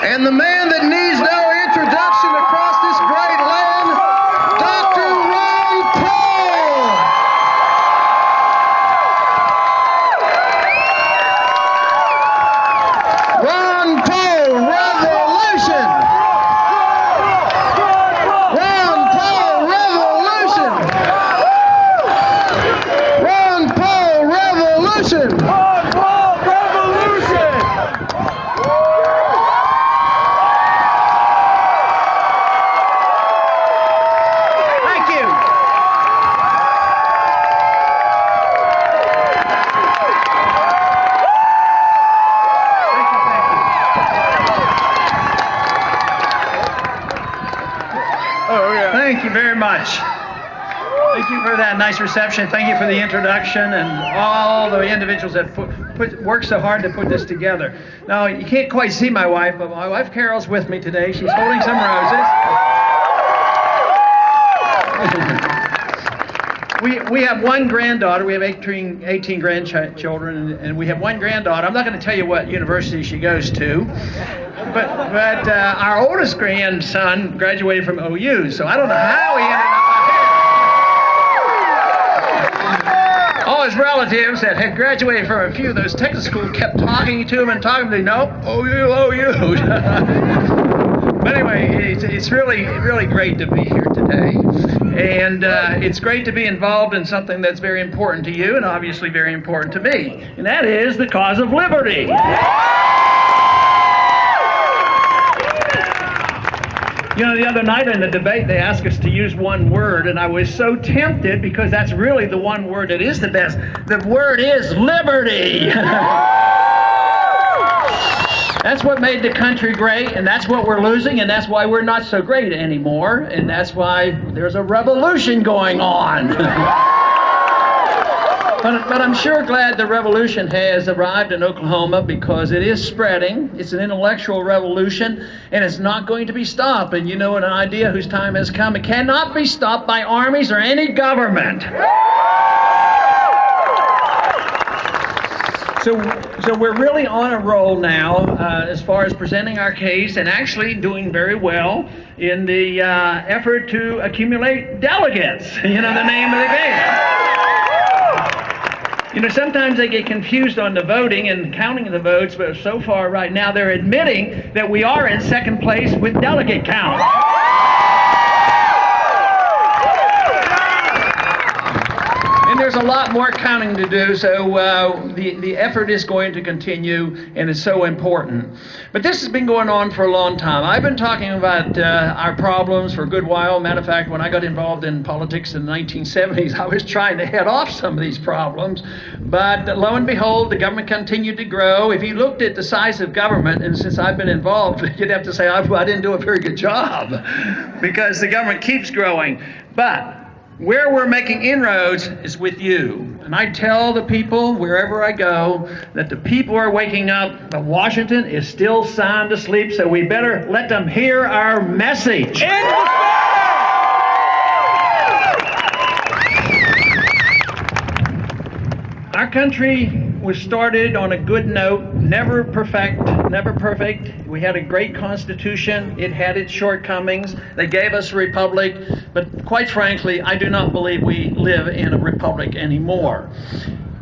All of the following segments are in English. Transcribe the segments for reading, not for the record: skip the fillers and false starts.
And the man that needs no introduction across this great land, Dr. Ron Paul. Ron Paul, revolution. Ron Paul, revolution. Ron Paul, revolution. Thank you very much. Thank you for that nice reception. Thank you for the introduction and all the individuals that worked so hard to put this together. Now, you can't quite see my wife, but my wife Carol's with me today. She's holding some roses. We have one granddaughter. We have 18 grandchildren, and we have one granddaughter. I'm not going to tell you what university she goes to. But our oldest grandson graduated from OU, so I don't know how he ended up here. All his relatives that had graduated from a few of those Texas schools kept talking to him and talking to him. Nope, OU. But anyway, it's really great to be here today. And it's great to be involved in something that's very important to you and obviously very important to me. And that is the cause of liberty. You know, the other night in the debate, they asked us to use one word, and I was so tempted because that's really the one word that is the best. The word is liberty. That's what made the country great, and that's what we're losing, and that's why we're not so great anymore, and that's why there's a revolution going on. But I'm sure glad the revolution has arrived in Oklahoma because it is spreading. It's an intellectual revolution, and it's not going to be stopped. And you know, an idea whose time has come, it cannot be stopped by armies or any government. So we're really on a roll now as far as presenting our case and actually doing very well in the effort to accumulate delegates. You know the name of the game. You know, sometimes they get confused on the voting and counting the votes, but so far right now they're admitting that we are in second place with delegate count. And there's a lot more counting to do, so the effort is going to continue, and it's so important. But this has been going on for a long time. I've been talking about our problems for a good while. Matter of fact, when I got involved in politics in the 1970s, I was trying to head off some of these problems. But lo and behold, the government continued to grow. If you looked at the size of government, and since I've been involved, you'd have to say I didn't do a very good job because the government keeps growing. But where we're making inroads is with you. And I tell the people wherever I go that the people are waking up, but Washington is still sound asleep, so we better let them hear our message. Our country was started on a good note, never perfect. We had a great constitution. It had its shortcomings. They gave us a republic, but quite frankly, I do not believe we live in a republic anymore.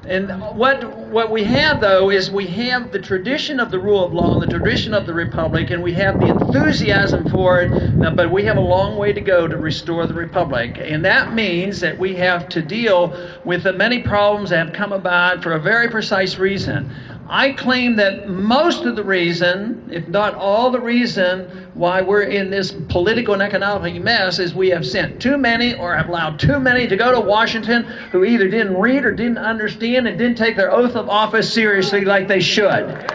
And what we have, though, is we have the tradition of the rule of law and the tradition of the republic, and we have the enthusiasm for it, but we have a long way to go to restore the republic. And that means that we have to deal with the many problems that have come about for a very precise reason. I claim that most of the reason, if not all the reason, why we're in this political and economic mess is we have sent too many or have allowed too many to go to Washington who either didn't read or didn't understand and didn't take their oath of office seriously like they should.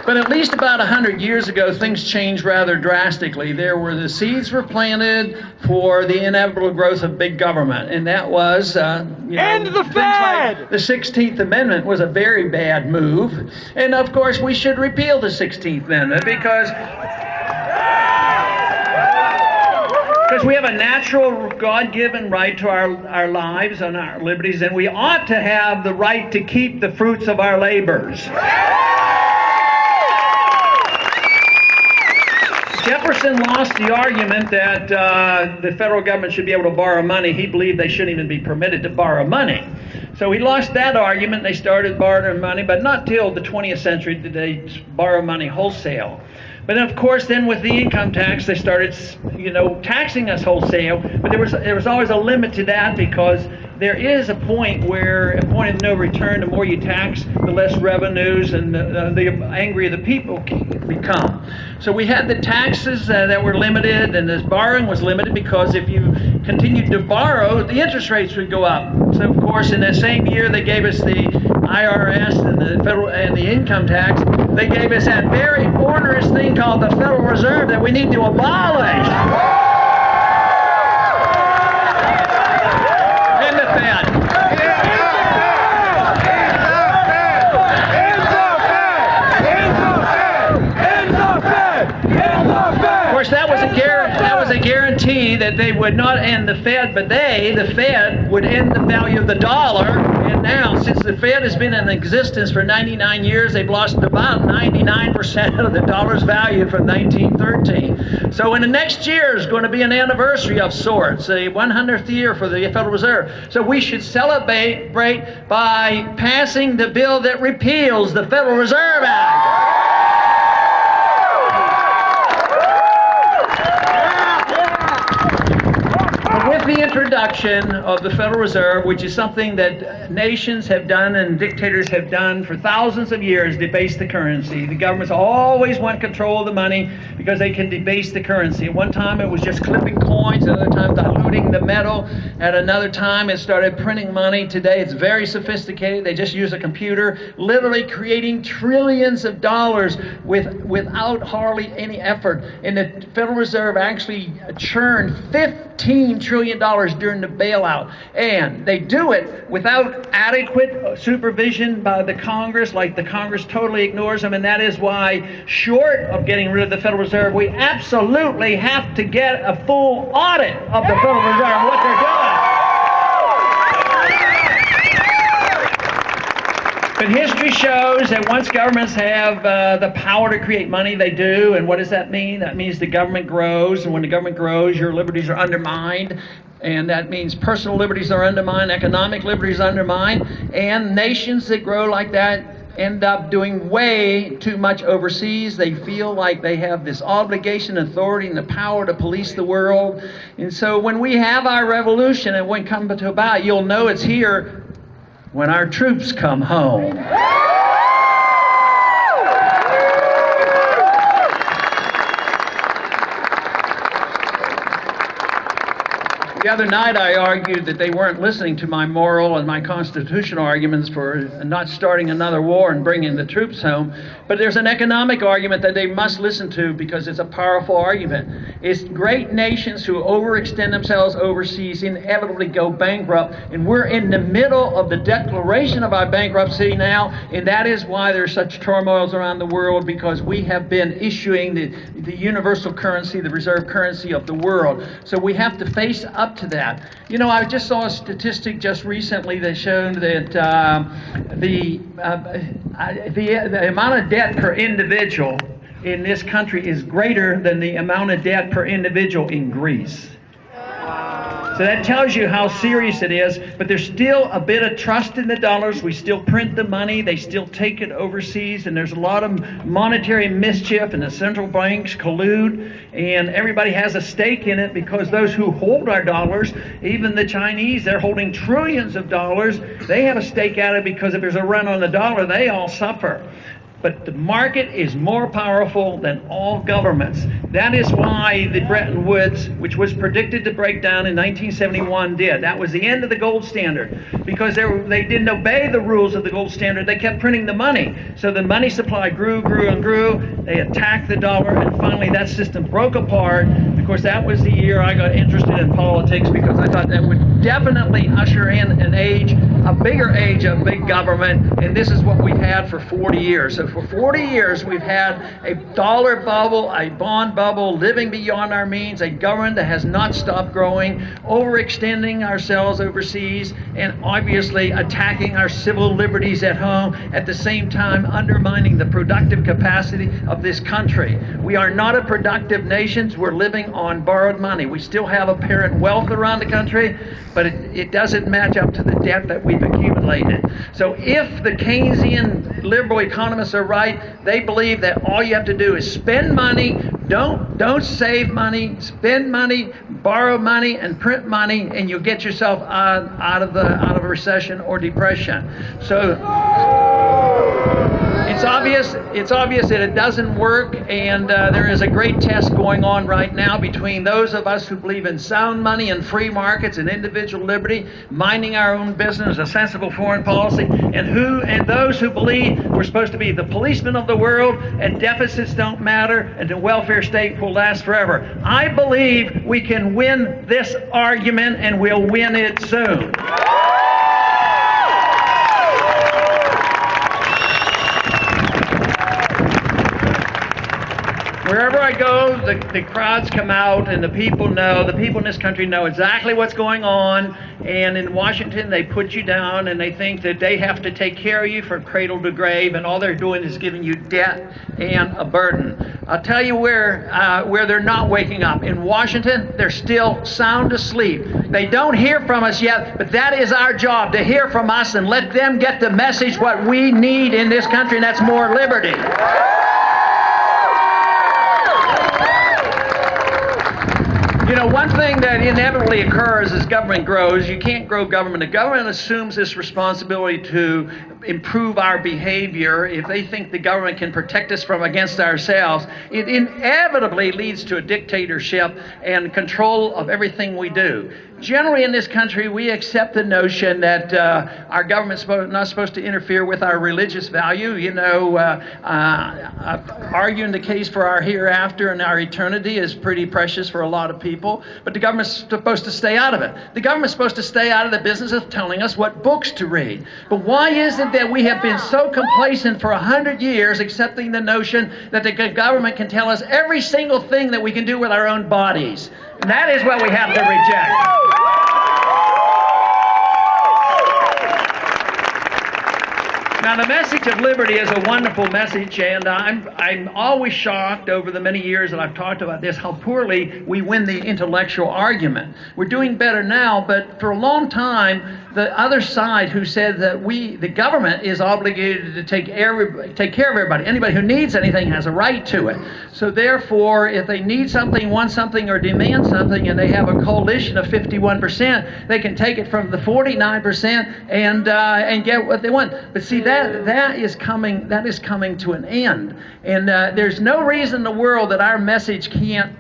But at least about 100 years ago, things changed rather drastically. The seeds were planted for the inevitable growth of big government, and that was, end the Fed! Like the 16th Amendment was a very bad move, and of course we should repeal the 16th Amendment because Because we have a natural God-given right to our lives and our liberties, and we ought to have the right to keep the fruits of our labors. Jefferson lost the argument that the federal government should be able to borrow money. He believed they shouldn't even be permitted to borrow money. So he lost that argument. They started borrowing money, but not till the 20th century did they borrow money wholesale. But then, of course, then with the income tax, they started, taxing us wholesale. But there was always a limit to that, because there is a point of no return. The more you tax, the less revenues, and the angrier the people become. So we had the taxes that were limited, and this borrowing was limited, because if you continued to borrow, the interest rates would go up. So, of course, in that same year, they gave us the IRS and the federal and the income tax. They gave us that very onerous thing called the Federal Reserve that we need to abolish. And the Fed. Of course, that was a guarantee that they would not end the Fed, but the Fed, would end the value of the dollar. And now, since the Fed has been in existence for 99 years, they've lost about 99% of the dollar's value from 1913. So in the next year is going to be an anniversary of sorts, the 100th year for the Federal Reserve. So we should celebrate by passing the bill that repeals the Federal Reserve Act. With the introduction of the Federal Reserve, which is something that nations have done and dictators have done for thousands of years, debase the currency. The governments always want control of the money because they can debase the currency. At one time it was just clipping coins, at another time diluting the metal, at another time it started printing money. Today it's very sophisticated. They just use a computer, literally creating trillions of dollars without hardly any effort. And the Federal Reserve actually churned $15 trillion during the bailout, and they do it without adequate supervision by the Congress, like the Congress totally ignores them. And that is why, short of getting rid of the Federal Reserve, we absolutely have to get a full audit of the Federal Reserve and what they're doing. But history shows that once governments have the power to create money, they do. And what does that mean? That means the government grows. And when the government grows, your liberties are undermined. And that means personal liberties are undermined, economic liberties are undermined. And nations that grow like that end up doing way too much overseas. They feel like they have this obligation, authority, and the power to police the world. And so when we have our revolution and when it comes to about, you'll know it's here when our troops come home. The other night I argued that they weren't listening to my moral and my constitutional arguments for not starting another war and bringing the troops home. But there's an economic argument that they must listen to, because it's a powerful argument. It's great nations who overextend themselves overseas inevitably go bankrupt, and we're in the middle of the declaration of our bankruptcy now, and that is why there's such turmoils around the world, because we have been issuing the universal currency, the reserve currency of the world. So we have to face up to that. You know, I just saw a statistic just recently that showed that the amount of debt per individual in this country is greater than the amount of debt per individual in Greece. So that tells you how serious it is, but there's still a bit of trust in the dollars. We still print the money, they still take it overseas, and there's a lot of monetary mischief, and the central banks collude, and everybody has a stake in it, because those who hold our dollars, even the Chinese, they're holding trillions of dollars, they have a stake at it, because if there's a run on the dollar, they all suffer. But the market is more powerful than all governments. That is why the Bretton Woods, which was predicted to break down in 1971, did. That was the end of the gold standard, because they didn't obey the rules of the gold standard. They kept printing the money. So the money supply grew, grew, and grew. They attacked the dollar, and finally that system broke apart. Of course, that was the year I got interested in politics, because I thought that would definitely usher in an age, a bigger age of big government, and this is what we've had for 40 years. So for 40 years we've had a dollar bubble, a bond bubble, living beyond our means, a government that has not stopped growing, overextending ourselves overseas, and obviously attacking our civil liberties at home, at the same time undermining the productive capacity of this country. We are not a productive nation. We're living on borrowed money. We still have apparent wealth around the country, but it doesn't match up to the debt that we've accumulated. So if the Keynesian liberal economists are right, they believe that all you have to do is spend money, don't save money, spend money, borrow money, and print money, and you'll get yourself out of a recession or depression. So it's obvious that it doesn't work, and there is a great test going on right now between those of us who believe in sound money and free markets and individual liberty, minding our own business, a sensible foreign policy, and those who believe we're supposed to be the policemen of the world and deficits don't matter and the welfare state will last forever. I believe we can win this argument, and we'll win it soon. Wherever I go, the crowds come out, and the people in this country know exactly what's going on. And in Washington, they put you down, and they think that they have to take care of you from cradle to grave, and all they're doing is giving you debt and a burden. I'll tell you where they're not waking up. In Washington, they're still sound asleep. They don't hear from us yet, but that is our job, to hear from us and let them get the message what we need in this country, and that's more liberty. You know, one thing that inevitably occurs as government grows, you can't grow government. The government assumes this responsibility to improve our behavior. If they think the government can protect us from against ourselves, it inevitably leads to a dictatorship and control of everything we do. Generally in this country, we accept the notion that our government's not supposed to interfere with our religious value. You know, arguing the case for our hereafter and our eternity is pretty precious for a lot of people, but the government's supposed to stay out of it. The government's supposed to stay out of the business of telling us what books to read. But why is it that we have been so complacent for 100 years accepting the notion that the government can tell us every single thing that we can do with our own bodies? And that is what we have to reject. Now, the message of liberty is a wonderful message, and I'm always shocked over the many years that I've talked about this, how poorly we win the intellectual argument. We're doing better now, but for a long time, the other side who said that the government is obligated to take care of everybody. Anybody who needs anything has a right to it. So therefore, if they need something, want something, or demand something, and they have a coalition of 51%, they can take it from the 49% and get what they want. But see, that is coming to an end, and there's no reason in the world that our message can't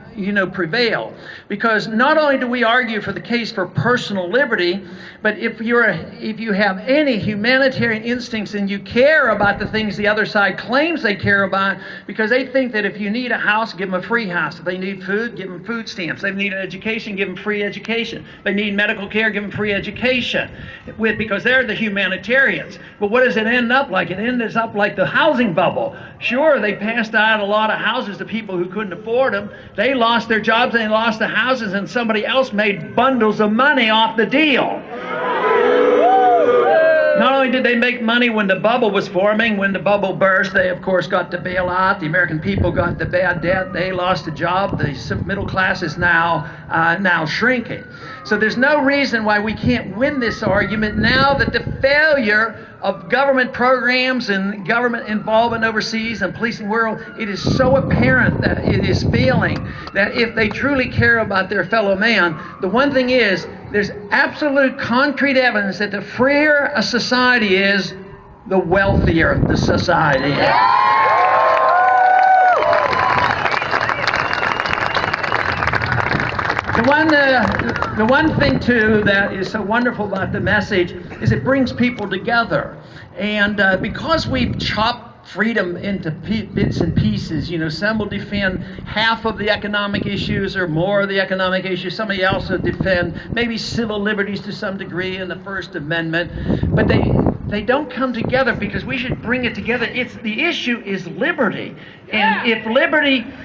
prevail, because not only do we argue for the case for personal liberty, but if you have any humanitarian instincts and you care about the things the other side claims they care about, because they think that if you need a house, give them a free house. If they need food, give them food stamps. If they need an education, give them free education. If they need medical care, give them free education, because they're the humanitarians. But what does it end up like? It ends up like the housing bubble. Sure, they passed out a lot of houses to people who couldn't afford them. They lost their jobs, they lost the houses, and somebody else made bundles of money off the deal. Not only did they make money when the bubble was forming, when the bubble burst, they of course got the bailout. The American people got the bad debt. They lost a job. The middle class is now shrinking. So there's no reason why we can't win this argument now that the failure of government programs and government involvement overseas and policing the world, it is so apparent that it is failing, that if they truly care about their fellow man, the one thing is, there's absolute concrete evidence that the freer a society is, the wealthier the society is. The one thing, too, that is so wonderful about the message is it brings people together. And because we've chopped freedom into bits and pieces, some will defend half of the economic issues or more of the economic issues. Somebody else will defend maybe civil liberties to some degree in the First Amendment. But they don't come together because we should bring it together. The issue is liberty. And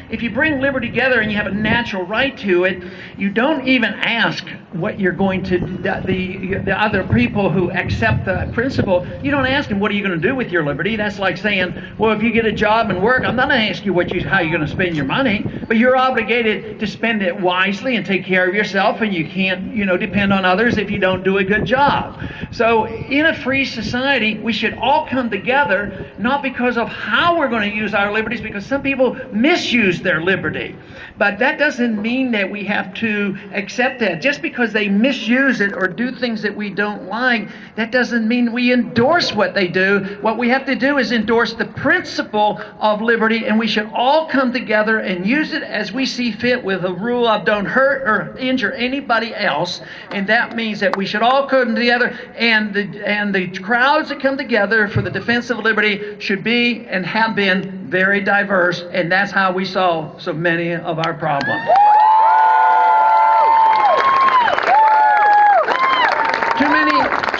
if you bring liberty together and you have a natural right to it, you don't even ask what you're going to, the other people who accept the principle, you don't ask them, what are you going to do with your liberty? That's like saying, well, if you get a job and work, I'm not going to ask you how you're going to spend your money, but you're obligated to spend it wisely and take care of yourself, and you can't, depend on others if you don't do a good job. So in a free society, we should all come together, not because of how we're going to use our liberties, because some people misuse their liberty. But that doesn't mean that we have to accept that. Just because they misuse it or do things that we don't like, that doesn't mean we endorse what they do. What we have to do is endorse the principle of liberty, and we should all come together and use it as we see fit, with a rule of don't hurt or injure anybody else. And that means that we should all come together, and the crowds that come together for the defense of liberty should be and have been very diverse, and that's how we solve so many of our problems.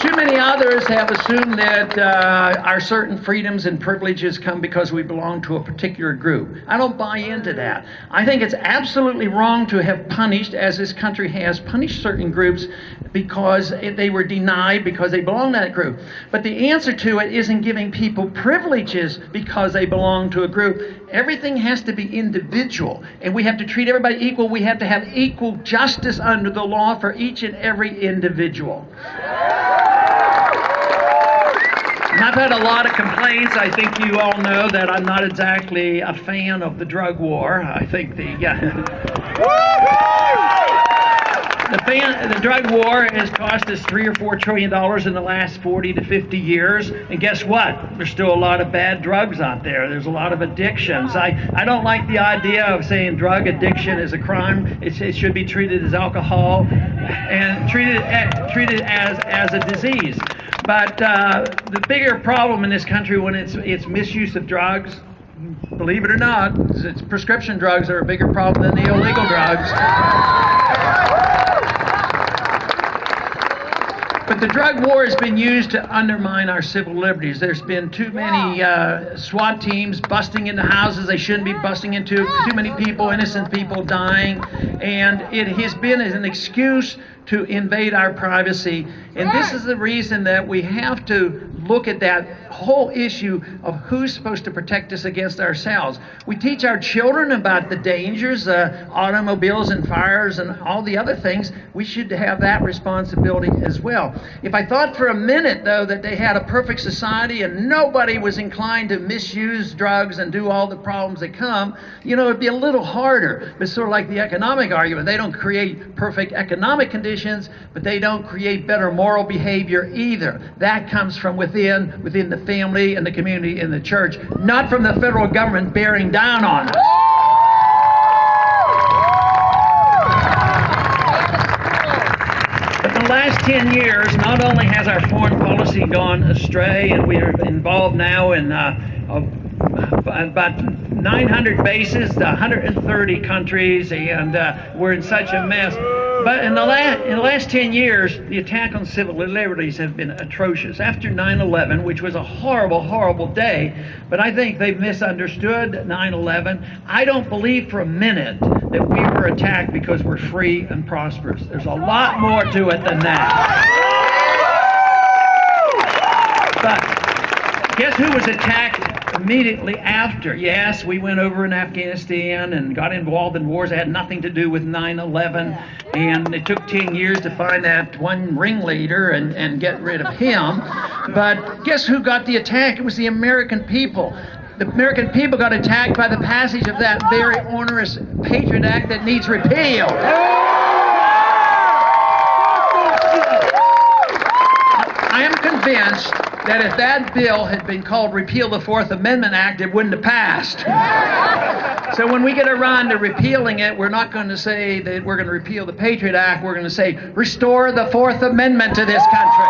Too many others have assumed that our certain freedoms and privileges come because we belong to a particular group. I don't buy into that. I think it's absolutely wrong to have punished, as this country has punished certain groups because they were denied because they belong to that group. But the answer to it isn't giving people privileges because they belong to a group. Everything has to be individual, and we have to treat everybody equal. We have to have equal justice under the law for each and every individual. And I've had a lot of complaints. I think you all know that I'm not exactly a fan of the drug war. I think the drug war has cost us $3 or $4 trillion in the last 40 to 50 years. And guess what? There's still a lot of bad drugs out there. There's a lot of addictions. I don't like the idea of saying drug addiction is a crime. It should be treated as alcohol and treated as a disease. But the bigger problem in this country when it's misuse of drugs, believe it or not, it's prescription drugs are a bigger problem than the illegal drugs. But the drug war has been used to undermine our civil liberties. There's been too many SWAT teams busting into houses they shouldn't be busting into, too many people, innocent people dying, and it has been as an excuse to invade our privacy. And this is the reason that we have to look at that whole issue of who's supposed to protect us against ourselves. We teach our children about the dangers, automobiles and fires and all the other things. We should have that responsibility as well. If I thought for a minute, though, that they had a perfect society and nobody was inclined to misuse drugs and do all the problems that come, it'd be a little harder. It's sort of like the economic argument. They don't create perfect economic conditions, but they don't create better moral behavior either. That comes from within the family and the community and the church, not from the federal government bearing down on us. But in the last 10 years, not only has our foreign policy gone astray, and we are involved now in about 900 bases, 130 countries, and we're in such a mess. But in the last 10 years, the attack on civil liberties have been atrocious. After 9/11, which was a horrible, horrible day, but I think they've misunderstood 9/11. I don't believe for a minute that we were attacked because we're free and prosperous. There's a lot more to it than that. But guess who was attacked immediately after? Yes, we went over in Afghanistan and got involved in wars that had nothing to do with 9/11, and it took 10 years to find that one ringleader and get rid of him. But guess who got the attack? It was the American people. The American people got attacked by the passage of that very onerous Patriot Act that needs repeal. I am convinced that if that bill had been called Repeal the Fourth Amendment Act, it wouldn't have passed. So when we get around to repealing it, we're not going to say that we're going to repeal the Patriot Act. We're going to say, restore the Fourth Amendment to this country.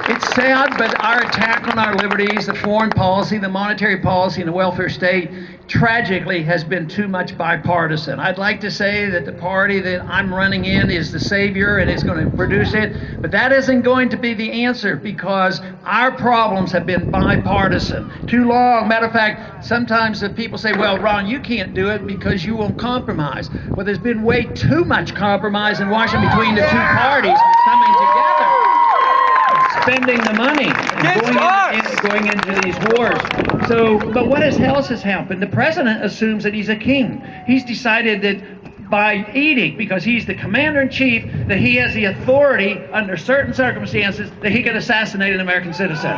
It's sad, but our attack on our liberties, the foreign policy, the monetary policy, and the welfare state, tragically has been too much bipartisan. I'd like to say that the party that I'm running in is the savior and is going to produce it, but that isn't going to be the answer, because our problems have been bipartisan too long. Matter of fact, sometimes the people say, well, Ron, you can't do it because you won't compromise. Well, there's been way too much compromise in Washington between the two parties coming together, spending the money and going into these wars. So, but what else has happened? The president assumes that he's a king. He's decided that by edict, because he's the commander-in-chief, that he has the authority under certain circumstances that he can assassinate an American citizen.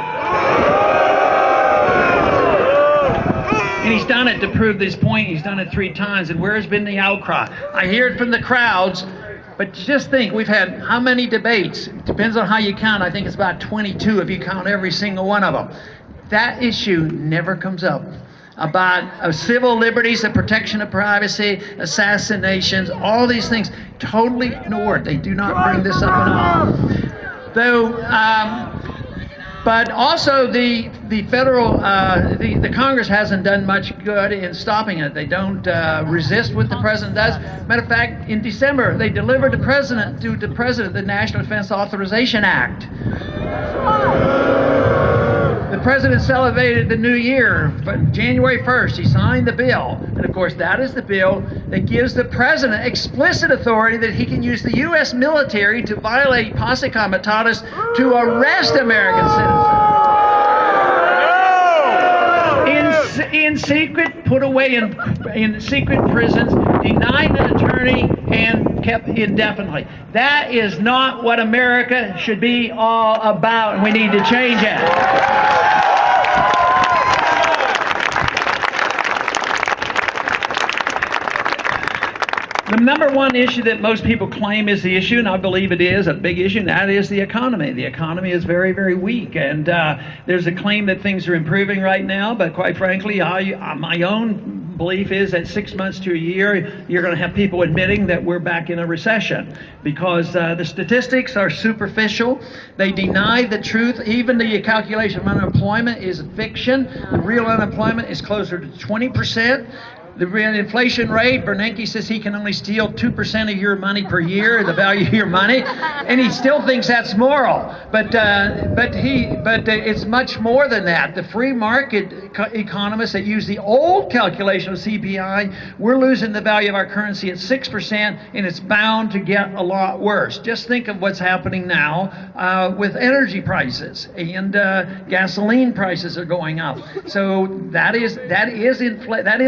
And he's done it to prove this point. He's done it 3 times. And where has been the outcry? I hear it from the crowds. But just think, we've had how many debates? It depends on how you count. I think it's about 22 if you count every single one of them. That issue never comes up. About civil liberties, the protection of privacy, assassinations, all these things, totally ignored. They do not bring this up at all. Though, but also the federal, the Congress hasn't done much good in stopping it. They don't resist what the president does. Matter of fact, in December, they delivered to the president the National Defense Authorization Act. The president celebrated the new year, but January 1st, he signed the bill. And of course, that is the bill that gives the president explicit authority that he can use the U.S. military to violate posse comitatus to arrest American citizens. In secret, put away in secret prisons, denied an attorney, and kept indefinitely. That is not what America should be all about, and we need to change it. The number one issue that most people claim is the issue, and I believe it is a big issue, and that is the economy. The economy is very, very weak, and there's a claim that things are improving right now, but quite frankly, my own belief is that 6 months to a year, you're going to have people admitting that we're back in a recession, because the statistics are superficial. They deny the truth. Even the calculation of unemployment is fiction. The real unemployment is closer to 20%. The real inflation rate, Bernanke says he can only steal 2% of your money per year, the value of your money, and he still thinks that's moral. But it's much more than that. The free market economists that use the old calculation of CPI, we're losing the value of our currency at 6%, and it's bound to get a lot worse. Just think of what's happening now with energy prices, and gasoline prices are going up. So that is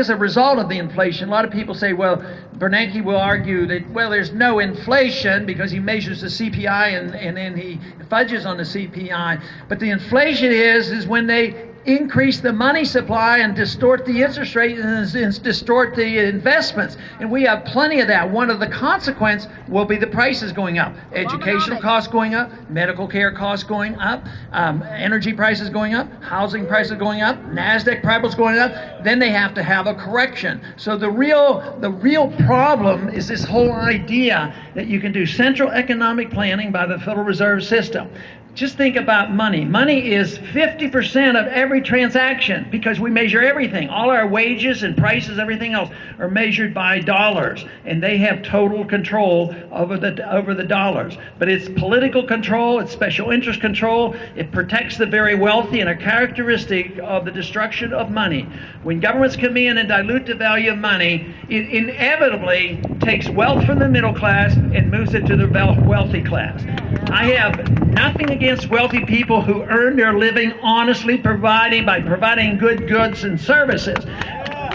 a result of the inflation. A lot of people say, well, Bernanke will argue that, well, there's no inflation because he measures the CPI and then he fudges on the CPI. But the inflation is when they increase the money supply and distort the interest rate and distort the investments. And we have plenty of that. One of the consequences will be the prices going up. Educational costs going up, medical care costs going up, energy prices going up, housing prices going up, NASDAQ prices going up. Then they have to have a correction. So the real problem is this whole idea that you can do central economic planning by the Federal Reserve System. Just think about money. Money is 50% of every transaction because we measure everything. All our wages and prices, everything else, are measured by dollars, and they have total control over the dollars. But it's political control, it's special interest control, it protects the very wealthy, and a characteristic of the destruction of money. When governments come in and dilute the value of money, it inevitably takes wealth from the middle class and moves it to the wealthy class. I have nothing against wealthy people who earn their living honestly by providing good goods and services.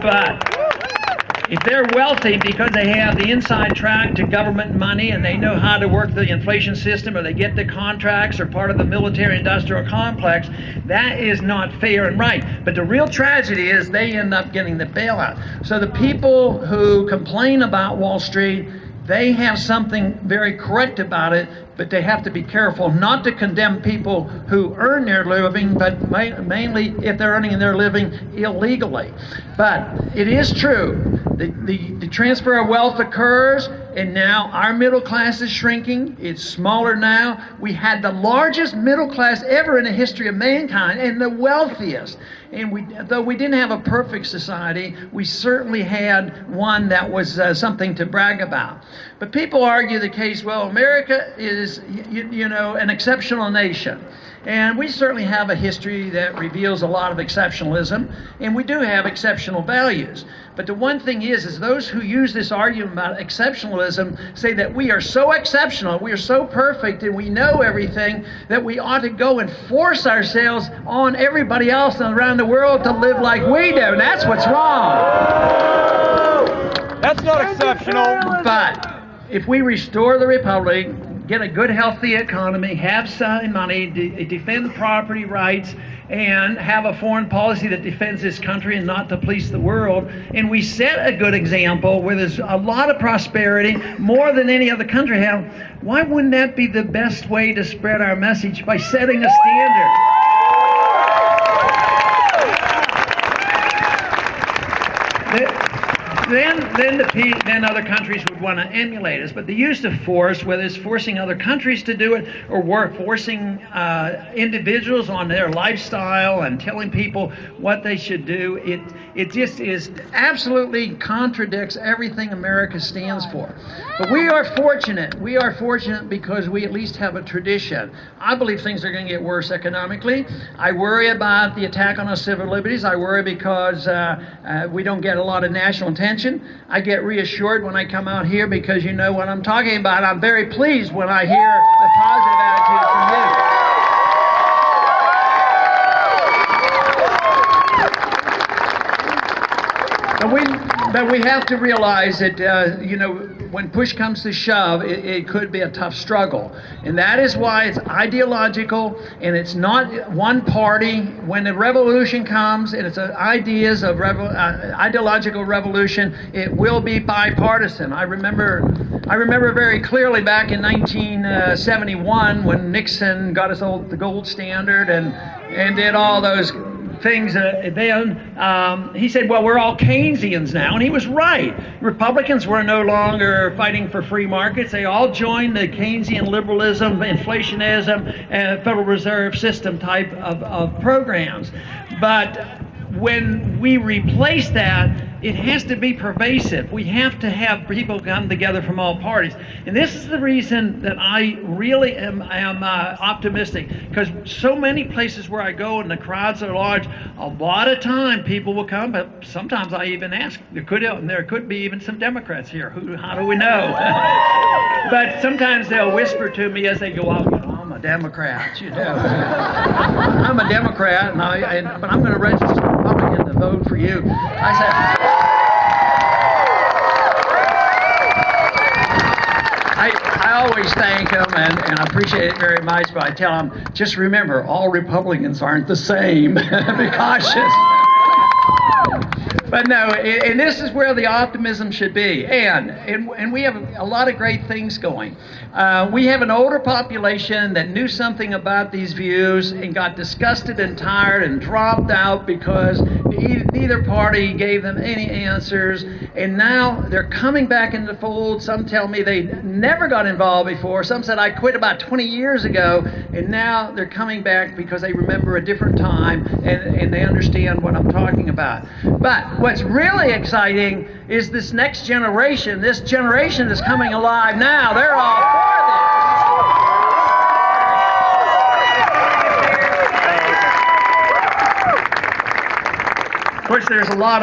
But if they're wealthy because they have the inside track to government money and they know how to work the inflation system, or they get the contracts or part of the military-industrial complex, that is not fair and right. But the real tragedy is they end up getting the bailout. So the people who complain about Wall Street, they have something very correct about it. but they have to be careful not to condemn people who earn their living, but mainly if they're earning their living illegally. But it is true, the transfer of wealth occurs, and now our middle class is shrinking. It's smaller now. We had the largest middle class ever in the history of mankind, and the wealthiest. And though we didn't have a perfect society, we certainly had one that was something to brag about. But people argue the case, well, America is, an exceptional nation. And we certainly have a history that reveals a lot of exceptionalism, and we do have exceptional values. But the one thing is those who use this argument about exceptionalism say that we are so exceptional, we are so perfect, and we know everything, that we ought to go and force ourselves on everybody else around the world to live like we do. And that's what's wrong. That's not exceptional. But if we restore the republic, get a good, healthy economy, have some money, defend property rights, and have a foreign policy that defends this country and not to police the world, and we set a good example where there's a lot of prosperity, more than any other country have, why wouldn't that be the best way to spread our message, by setting a standard? Then other countries would want to emulate us. But the use of force, whether it's forcing other countries to do it or forcing individuals on their lifestyle and telling people what they should do, it just is absolutely contradicts everything America stands for. But we are fortunate. We are fortunate because we at least have a tradition. I believe things are going to get worse economically. I worry about the attack on our civil liberties. I worry because we don't get a lot of national attention. I get reassured when I come out here because you know what I'm talking about. I'm very pleased when I hear a positive attitude from you. But we have to realize that, when push comes to shove, it could be a tough struggle. And that is why it's ideological, and it's not one party. When the revolution comes, and it's ideas of ideological revolution, it will be bipartisan. I remember very clearly back in 1971 when Nixon got us the gold standard and did all those things. He said, well, we're all Keynesians now, and he was right. Republicans were no longer fighting for free markets. They all joined the Keynesian liberalism, inflationism, and Federal Reserve System type of programs. But when we replace that, it has to be pervasive. We have to have people come together from all parties. And this is the reason that I really am optimistic, because so many places where I go and the crowds are large, a lot of time people will come, but sometimes I even ask, there could be even some Democrats here. How do we know? But sometimes they'll whisper to me as they go out, I'm a Democrat, I'm a Democrat, but I'm going to register Republican to vote for you. I said, I always thank them and I appreciate it very much, but I tell them, just remember, all Republicans aren't the same. Be cautious. But no, and this is where the optimism should be. And we have a lot of great things going. We have an older population that knew something about these views and got disgusted and tired and dropped out because neither party gave them any answers. And now they're coming back into the fold. Some tell me they never got involved before. Some said, I quit about 20 years ago. And now they're coming back because they remember a different time and they understand what I'm talking about. But what's really exciting is this next generation. This generation is coming alive now. They're all for this. Of course, there's a lot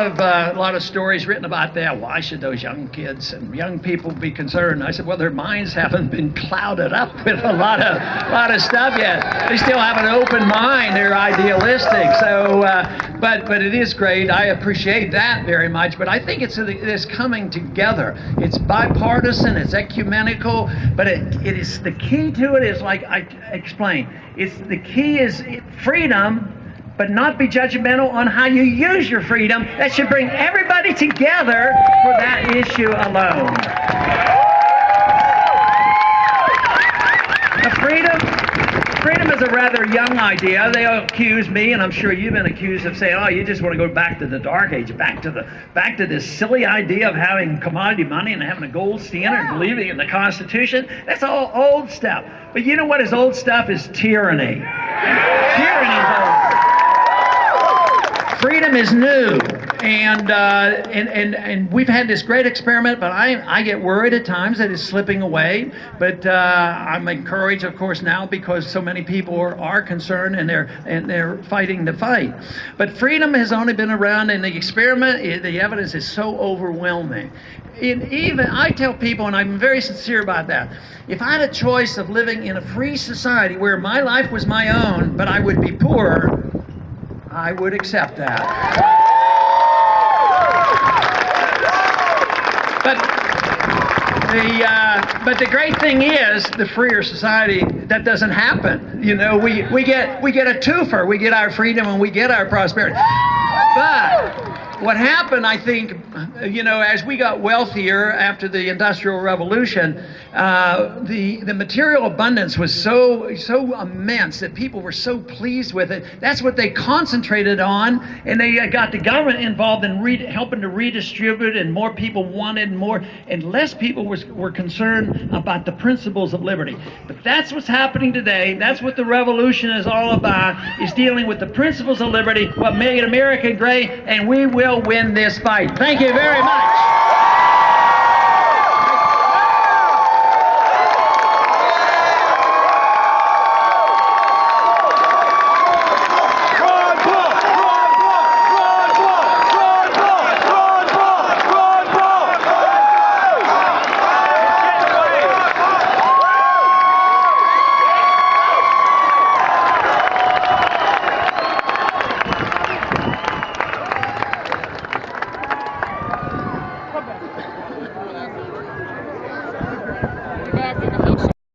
of stories written about that. Why should those young kids and young people be concerned? I said, well, their minds haven't been clouded up with a lot of stuff yet. They still have an open mind. They're idealistic. So, but it is great. I appreciate that very much. But I think it's coming together. It's bipartisan. It's ecumenical. But it is the key to it is like I explained. The key is freedom. But not be judgmental on how you use your freedom. That should bring everybody together for that issue alone. Freedom is a rather young idea. They accuse me, and I'm sure you've been accused of saying, "Oh, you just want to go back to the dark age, back to this silly idea of having commodity money and having a gold standard, and believing in the Constitution." That's all old stuff. But you know what is old stuff? Is tyranny. Tyranny is old. Freedom is new, and we've had this great experiment, but I get worried at times that it's slipping away. But I'm encouraged, of course, now because so many people are concerned and they're fighting the fight. But freedom has only been around, and the experiment, the evidence is so overwhelming. Even I tell people, and I'm very sincere about that, if I had a choice of living in a free society where my life was my own, but I would be poor, I would accept that. But the great thing is, the freer society, that doesn't happen. You know, we get a twofer. We get our freedom and we get our prosperity. But what happened, I think, as we got wealthier after the Industrial Revolution, the material abundance was so immense that people were so pleased with it. That's what they concentrated on, and they got the government involved in helping to redistribute, and more people wanted more, and less people were concerned about the principles of liberty. But that's what's happening today. That's what the revolution is all about, is dealing with the principles of liberty, what made America great, and we will win this fight. Thank you very much.